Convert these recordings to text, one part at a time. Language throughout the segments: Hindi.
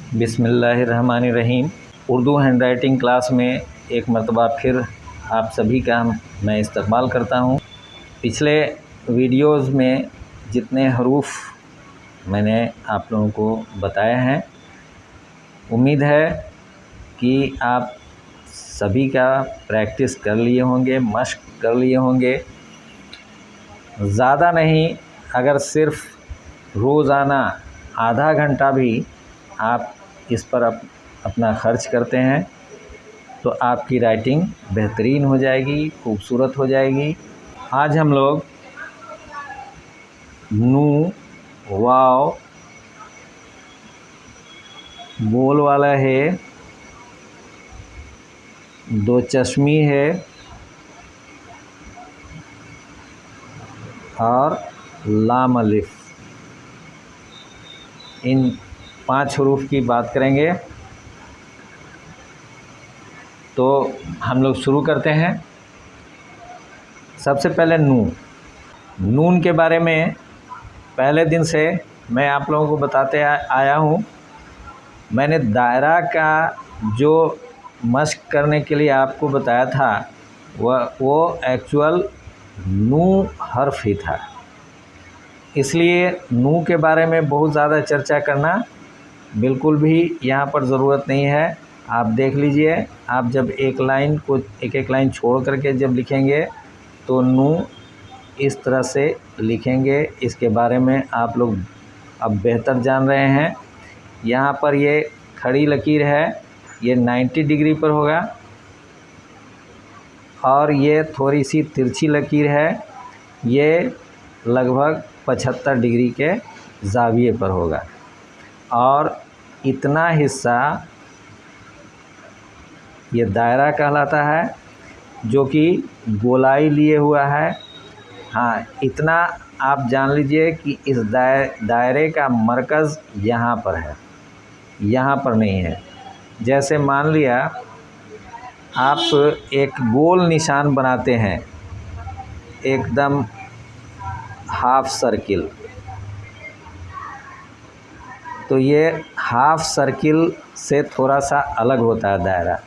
बिस्मिल्लाहिर्रहमानिर्रहीम। उर्दू हैंड राइटिंग क्लास में एक मरतबा फिर आप सभी का मैं इस्तकबाल करता हूँ। पिछले वीडियोज़ में जितने हरूफ मैंने आप लोगों को बताए हैं, उम्मीद है कि आप सभी का प्रैक्टिस कर लिए होंगे, मश्क कर लिए होंगे। ज़्यादा नहीं, अगर सिर्फ रोज़ाना आधा घंटा भी आप इस पर अपना ख़र्च करते हैं तो आपकी राइटिंग बेहतरीन हो जाएगी, खूबसूरत हो जाएगी। आज हम लोग नू, वाव, बोल वाला है, दो चश्मी है और लाम अलिफ, इन 5 हरूफ की बात करेंगे। तो हम लोग शुरू करते हैं। सबसे पहले नून के बारे में पहले दिन से मैं आप लोगों को बताते आया हूँ। मैंने दायरा का जो मश्क करने के लिए आपको बताया था वो एक्चुअल नू हर्फ ही था, इसलिए नू के बारे में बहुत ज़्यादा चर्चा करना बिल्कुल भी यहाँ पर ज़रूरत नहीं है। आप देख लीजिए, आप जब एक लाइन को एक लाइन छोड़ करके जब लिखेंगे तो नू इस तरह से लिखेंगे। इसके बारे में आप लोग अब बेहतर जान रहे हैं। यहाँ पर ये खड़ी लकीर है, ये 90 डिग्री पर होगा और ये थोड़ी सी तिरछी लकीर है, ये लगभग 75 डिग्री के ज़ाविये पर होगा। और इतना हिस्सा ये दायरा कहलाता है, जो कि गोलाई लिए हुआ है। हाँ, इतना आप जान लीजिए कि इस दायरे का मरकज़ यहाँ पर है, यहाँ पर नहीं है। जैसे मान लिया आप एक गोल निशान बनाते हैं, एकदम हाफ सर्किल, तो ये हाफ सर्किल से थोड़ा सा अलग होता है दायरा।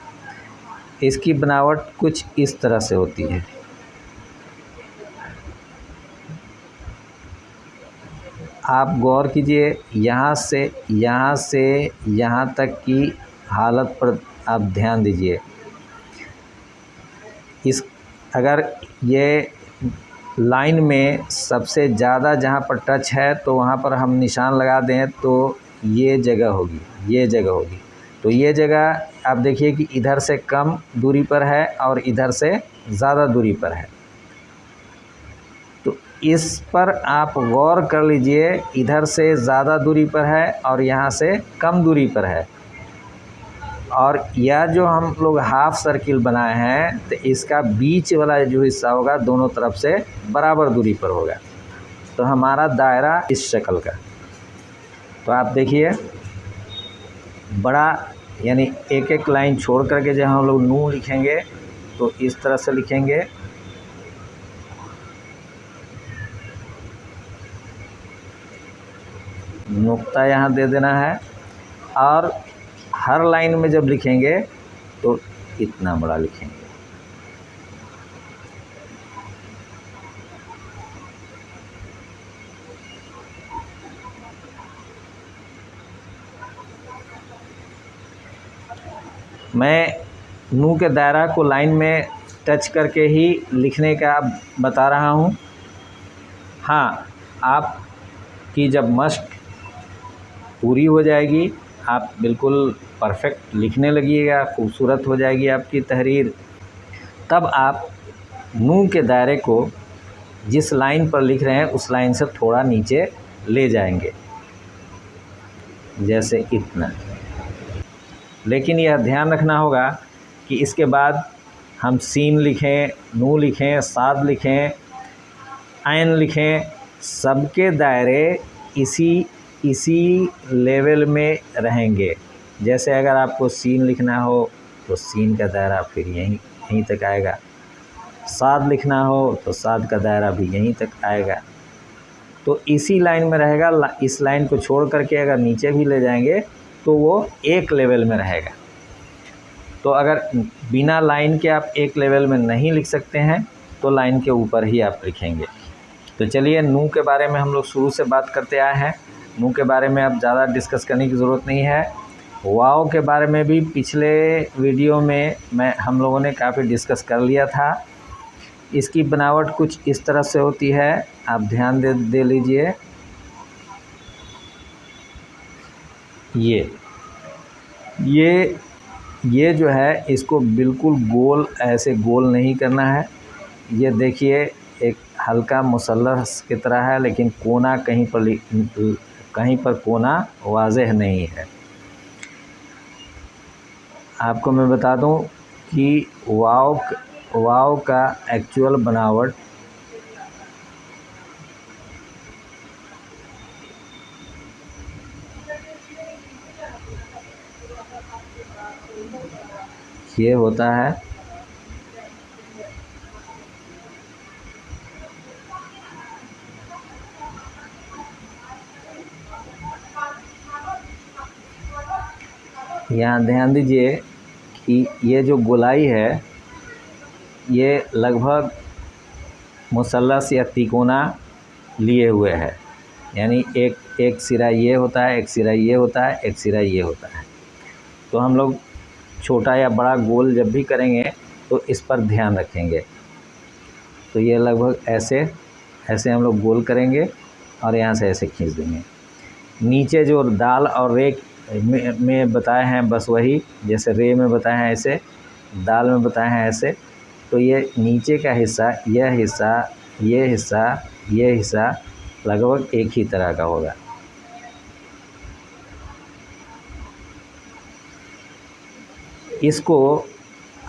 इसकी बनावट कुछ इस तरह से होती है। आप गौर कीजिए, यहाँ से यहाँ तक की हालत पर आप ध्यान दीजिए। अगर ये लाइन में सबसे ज़्यादा जहाँ पर टच है तो वहाँ पर हम निशान लगा दें तो ये जगह होगी, ये जगह होगी। तो ये जगह आप देखिए कि इधर से कम दूरी पर है और इधर से ज़्यादा दूरी पर है। तो इस पर आप गौर कर लीजिए, इधर से ज़्यादा दूरी पर है और यहाँ से कम दूरी पर है। और यह जो हम लोग हाफ सर्किल बनाए हैं तो इसका बीच वाला जो हिस्सा होगा दोनों तरफ से बराबर दूरी पर होगा। तो हमारा दायरा इस शक्ल का। तो आप देखिए, बड़ा यानी एक लाइन छोड़ करके जब हम लोग नू लिखेंगे तो इस तरह से लिखेंगे। नुक्ता यहाँ दे देना है और हर लाइन में जब लिखेंगे तो इतना बड़ा लिखेंगे। मैं नू के दायरा को लाइन में टच करके ही लिखने का बता रहा हूँ। हाँ, आपकी जब मश्क पूरी हो जाएगी, आप बिल्कुल परफेक्ट लिखने लगिएगा, खूबसूरत हो जाएगी आपकी तहरीर, तब आप नू के दायरे को जिस लाइन पर लिख रहे हैं उस लाइन से थोड़ा नीचे ले जाएंगे, जैसे इतना। लेकिन यह ध्यान रखना होगा कि इसके बाद हम सीन लिखें, नू लिखें, साद लिखें, ऐन लिखें, सबके दायरे इसी लेवल में रहेंगे। जैसे अगर आपको सीन लिखना हो तो सीन का दायरा फिर यहीं तक आएगा, साद लिखना हो तो साद का दायरा भी यहीं तक आएगा। तो इसी लाइन में रहेगा। इस लाइन को छोड़ करके अगर नीचे भी ले जाएंगे तो वो एक लेवल में रहेगा। तो अगर बिना लाइन के आप एक लेवल में नहीं लिख सकते हैं तो लाइन के ऊपर ही आप लिखेंगे। तो चलिए, नू के बारे में हम लोग शुरू से बात करते आए हैं। नू के बारे में अब ज़्यादा डिस्कस करने की ज़रूरत नहीं है। वाव के बारे में भी पिछले वीडियो में हम लोगों ने काफ़ी डिस्कस कर लिया था। इसकी बनावट कुछ इस तरह से होती है, आप ध्यान दे लीजिए। ये जो है, इसको बिल्कुल गोल ऐसे गोल नहीं करना है। ये देखिए, एक हल्का मुसल्लस की तरह है, लेकिन कोना कहीं पर कोना वाज़ेह नहीं है। आपको मैं बता दूं कि वाव का एक्चुअल बनावट ये होता है। यहाँ ध्यान दीजिए कि ये जो गोलाई है, ये लगभग मुसल्लस या तिकोना लिए हुए है। यानी एक सिरा ये होता है, एक सिरा ये होता है, एक सिरा ये होता है। तो हम लोग छोटा या बड़ा गोल जब भी करेंगे तो इस पर ध्यान रखेंगे। तो ये लगभग ऐसे हम लोग गोल करेंगे और यहाँ से ऐसे खींच देंगे। नीचे जो दाल और रे में बताए हैं, बस वही, जैसे रे में बताए हैं ऐसे, दाल में बताए हैं ऐसे। तो ये नीचे का हिस्सा, यह हिस्सा, ये हिस्सा, ये हिस्सा लगभग एक ही तरह का होगा। इसको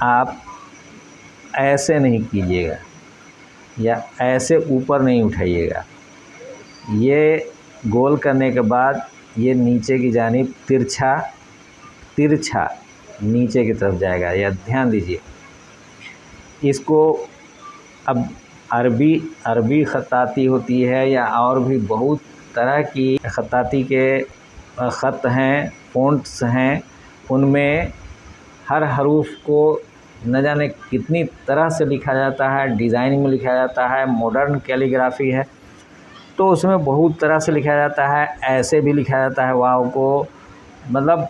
आप ऐसे नहीं कीजिएगा या ऐसे ऊपर नहीं उठाइएगा। ये गोल करने के बाद ये नीचे की जानिब तिरछा नीचे की तरफ जाएगा। या ध्यान दीजिए, इसको अब अरबी ख़त्ताती होती है या और भी बहुत तरह की ख़त्ताती के ख़त हैं, फ़ॉन्ट्स हैं। उनमें हर हरूफ को न जाने कितनी तरह से लिखा जाता है, डिज़ाइन में लिखा जाता है, मॉडर्न कैलीग्राफी है तो उसमें बहुत तरह से लिखा जाता है। ऐसे भी लिखा जाता है वाव को, मतलब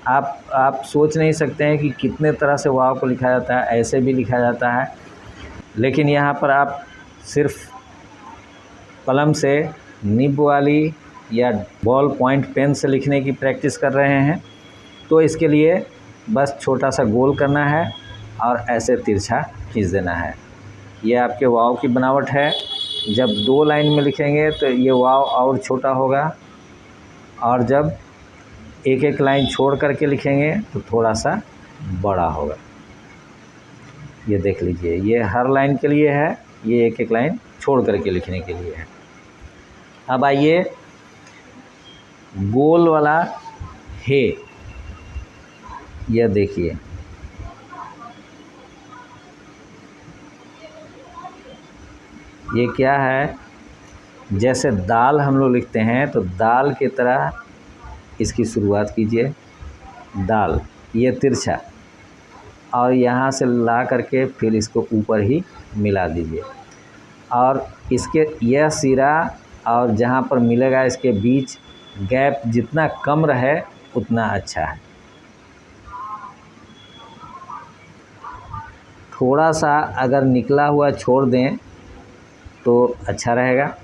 आप सोच नहीं सकते हैं कि कितने तरह से वाव को लिखा जाता है। ऐसे भी लिखा जाता है, लेकिन यहाँ पर आप सिर्फ कलम से निब वाली या बॉल पॉइंट पेन से लिखने की प्रैक्टिस कर रहे हैं। तो इसके लिए बस छोटा सा गोल करना है और ऐसे तिरछा खींच देना है। ये आपके वाव की बनावट है। जब 2 लाइन में लिखेंगे तो ये वाव और छोटा होगा, और जब एक लाइन छोड़ करके लिखेंगे तो थोड़ा सा बड़ा होगा। ये देख लीजिए, ये हर लाइन के लिए है, ये एक लाइन छोड़ करके लिखने के लिए है। अब आइए गोल वाला हे, यह देखिए, ये क्या है। जैसे दाल हम लोग लिखते हैं तो दाल की तरह इसकी शुरुआत कीजिए, दाल, ये तिरछा, और यहाँ से ला करके फिर इसको ऊपर ही मिला दीजिए। और इसके यह सिरा और जहाँ पर मिलेगा इसके बीच गैप जितना कम रहे उतना अच्छा है। थोड़ा सा अगर निकला हुआ छोड़ दें तो अच्छा रहेगा।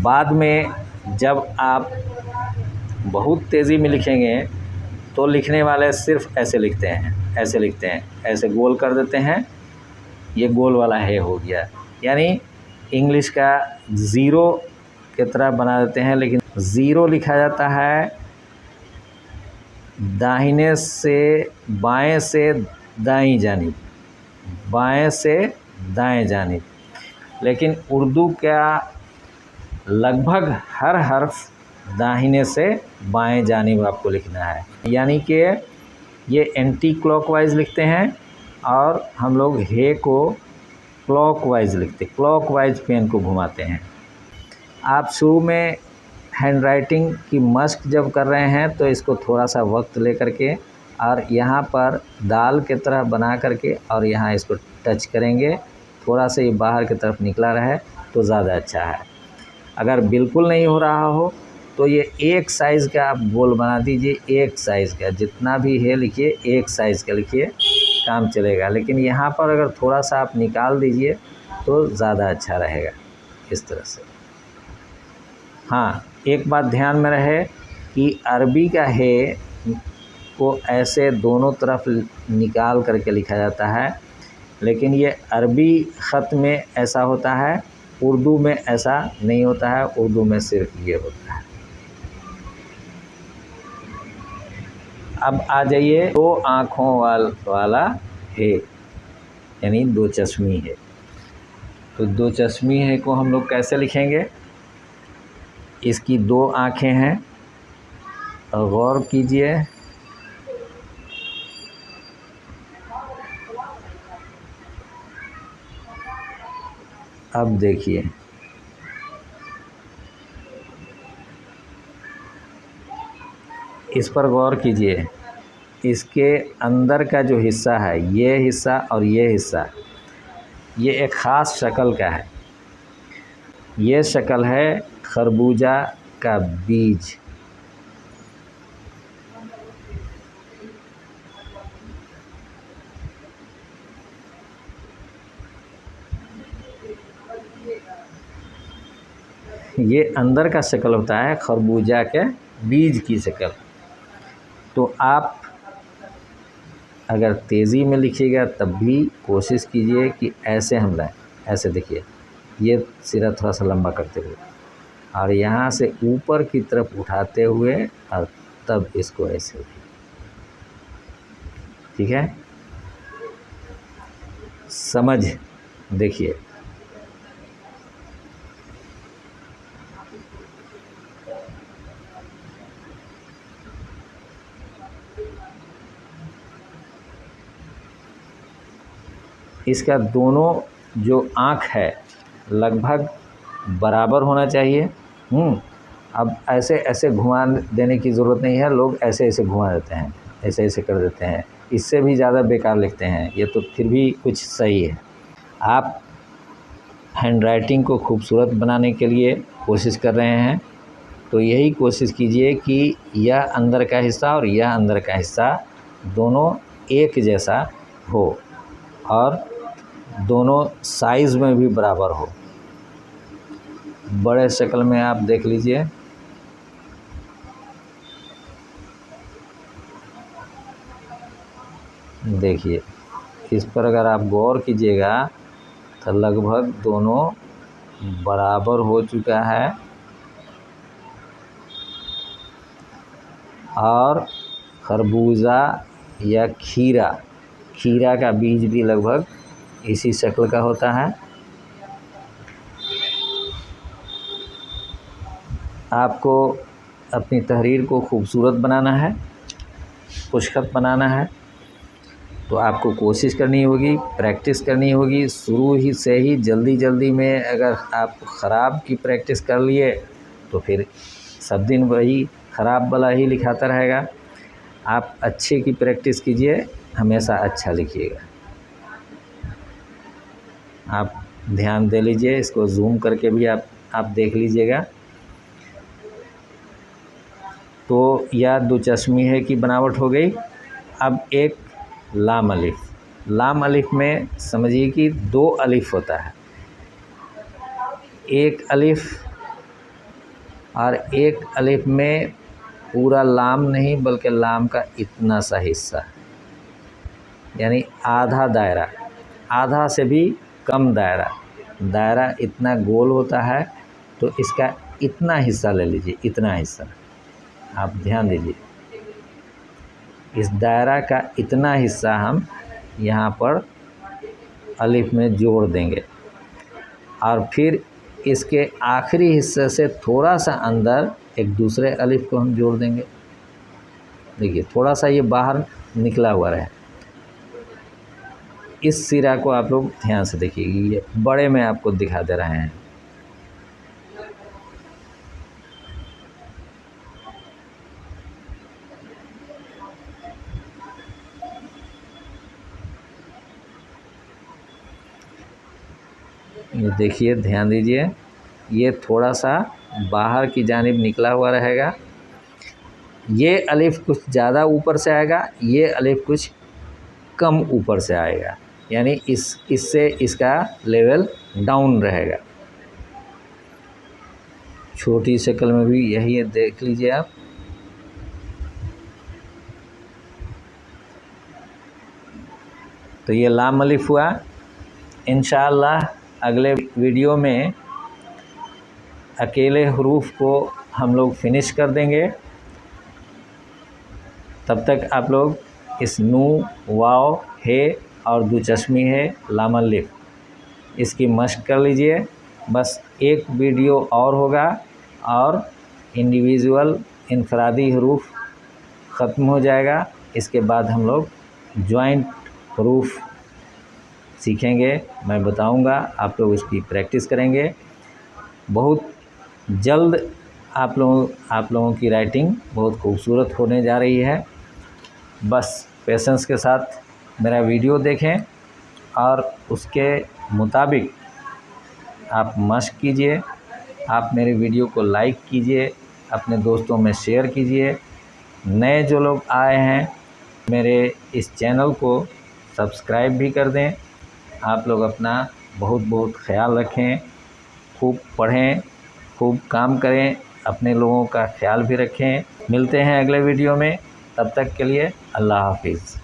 बाद में जब आप बहुत तेज़ी में लिखेंगे तो लिखने वाले सिर्फ ऐसे लिखते हैं, ऐसे गोल कर देते हैं। ये गोल वाला है हो गया, यानी इंग्लिश का ज़ीरो की तरह बना देते हैं। लेकिन ज़ीरो लिखा जाता है दाहिने से बाएं से दाईं जानिब, बाएं से दाएं जानिब। लेकिन उर्दू का लगभग हर हर्फ दाहिने से बाएं जानिब आपको लिखना है। यानी कि ये एंटी क्लॉकवाइज लिखते हैं और हम लोग हे को क्लॉकवाइज लिखते, क्लॉकवाइज पेन को घुमाते हैं। आप शुरू में हैंड राइटिंग की मश्क जब कर रहे हैं तो इसको थोड़ा सा वक्त ले करके और यहाँ पर दाल के तरह बना करके और यहाँ इसको टच करेंगे, थोड़ा सा ये बाहर की तरफ निकला रहे तो ज़्यादा अच्छा है। अगर बिल्कुल नहीं हो रहा हो तो ये एक साइज़ का आप गोल बना दीजिए, एक साइज़ का, जितना भी है लिखिए एक साइज़ का लिखिए, काम चलेगा। लेकिन यहाँ पर अगर थोड़ा सा आप निकाल दीजिए तो ज़्यादा अच्छा रहेगा इस तरह से। हाँ, एक बात ध्यान में रहे कि अरबी का है को ऐसे दोनों तरफ निकाल करके लिखा जाता है, लेकिन ये अरबी ख़त में ऐसा होता है, उर्दू में ऐसा नहीं होता है। उर्दू में सिर्फ ये होता है। अब आ जाइए, दो आँखों वाला है, यानी दो चश्मी है। तो दो चश्मी है को हम लोग कैसे लिखेंगे? इसकी दो आँखें हैं, और गौर कीजिए, अब देखिए इस पर गौर कीजिए। इसके अंदर का जो हिस्सा है, ये हिस्सा और ये हिस्सा, ये एक ख़ास शक्ल का है। ये शक्ल है खरबूजा का बीज। ये अंदर का शक्ल होता है खरबूजा के बीज की शक्ल। तो आप अगर तेज़ी में लिखिएगा तब भी कोशिश कीजिए कि ऐसे हम लाएं। ऐसे देखिए, ये सिरा थोड़ा सा लंबा करते हुए और यहाँ से ऊपर की तरफ उठाते हुए और तब इसको ऐसे, ठीक है? समझ देखिए, इसका दोनों जो आँख है लगभग बराबर होना चाहिए। अब ऐसे ऐसे घुमा देने की ज़रूरत नहीं है। लोग ऐसे ऐसे घुमा देते हैं, ऐसे ऐसे कर देते हैं, इससे भी ज़्यादा बेकार लिखते हैं। ये तो फिर भी कुछ सही है। आप हैंड राइटिंग को खूबसूरत बनाने के लिए कोशिश कर रहे हैं तो यही कोशिश कीजिए कि यह अंदर का हिस्सा और यह अंदर का हिस्सा दोनों एक जैसा हो और दोनों साइज़ में भी बराबर हो। बड़े शक्ल में आप देख लीजिए, देखिए इस पर अगर आप गौर कीजिएगा तो लगभग दोनों बराबर हो चुका है और खरबूजा या खीरा का बीज भी लगभग इसी शक्ल का होता है। आपको अपनी तहरीर को खूबसूरत बनाना है, खुशखत बनाना है तो आपको कोशिश करनी होगी, प्रैक्टिस करनी होगी। शुरू ही से ही जल्दी में अगर आप ख़राब की प्रैक्टिस कर लिए तो फिर सब दिन वही ख़राब वाला ही लिखाता रहेगा। आप अच्छे की प्रैक्टिस कीजिए, हमेशा अच्छा लिखिएगा। आप ध्यान दे लीजिए, इसको जूम करके भी आप देख लीजिएगा। तो यह दो चश्मी है की बनावट हो गई। अब एक लाम अलिफ में समझिए कि दो अलिफ होता है, एक अलिफ और एक अलिफ में पूरा लाम नहीं बल्कि लाम का इतना सा हिस्सा, यानी आधा दायरा, आधा से भी कम दायरा इतना गोल होता है। तो इसका इतना हिस्सा ले लीजिए, इतना हिस्सा आप ध्यान दीजिए। इस दायरा का इतना हिस्सा हम यहाँ पर अलिफ में जोड़ देंगे और फिर इसके आखिरी हिस्से से थोड़ा सा अंदर एक दूसरे अलिफ को हम जोड़ देंगे। देखिए थोड़ा सा ये बाहर निकला हुआ रहे। इस सिरा को आप लोग ध्यान से देखिए, ये बड़े में आपको दिखा दे रहे हैं। ये देखिए, ध्यान दीजिए, ये थोड़ा सा बाहर की जानिब निकला हुआ रहेगा। ये अलिफ कुछ ज़्यादा ऊपर से आएगा, ये अलिफ कुछ कम ऊपर से आएगा, यानी इससे इसका लेवल डाउन रहेगा। छोटी शक्ल में भी यही है, देख लीजिए आप। तो ये लाम अलिफ हुआ। इंशाअल्लाह अगले वीडियो में अकेले हरूफ को हम लोग फिनिश कर देंगे। तब तक आप लोग इस नू, वाव, हे और दो चश्मी है, लाम अलिफ, इसकी मश्क कर लीजिए। बस एक वीडियो और होगा और इंडिविजुअल इनफरादी हरूफ ख़त्म हो जाएगा। इसके बाद हम लोग जॉइंट हरूफ सीखेंगे, मैं बताऊंगा, आप लोग इसकी प्रैक्टिस करेंगे। बहुत जल्द आप लोगों की राइटिंग बहुत खूबसूरत होने जा रही है। बस पेशेंस के साथ मेरा वीडियो देखें और उसके मुताबिक आप मश्क कीजिए। आप मेरे वीडियो को लाइक कीजिए, अपने दोस्तों में शेयर कीजिए। नए जो लोग आए हैं मेरे इस चैनल को सब्सक्राइब भी कर दें। आप लोग अपना बहुत बहुत ख्याल रखें, खूब पढ़ें, खूब काम करें, अपने लोगों का ख्याल भी रखें। मिलते हैं अगले वीडियो में, तब तक के लिए अल्लाह हाफिज़।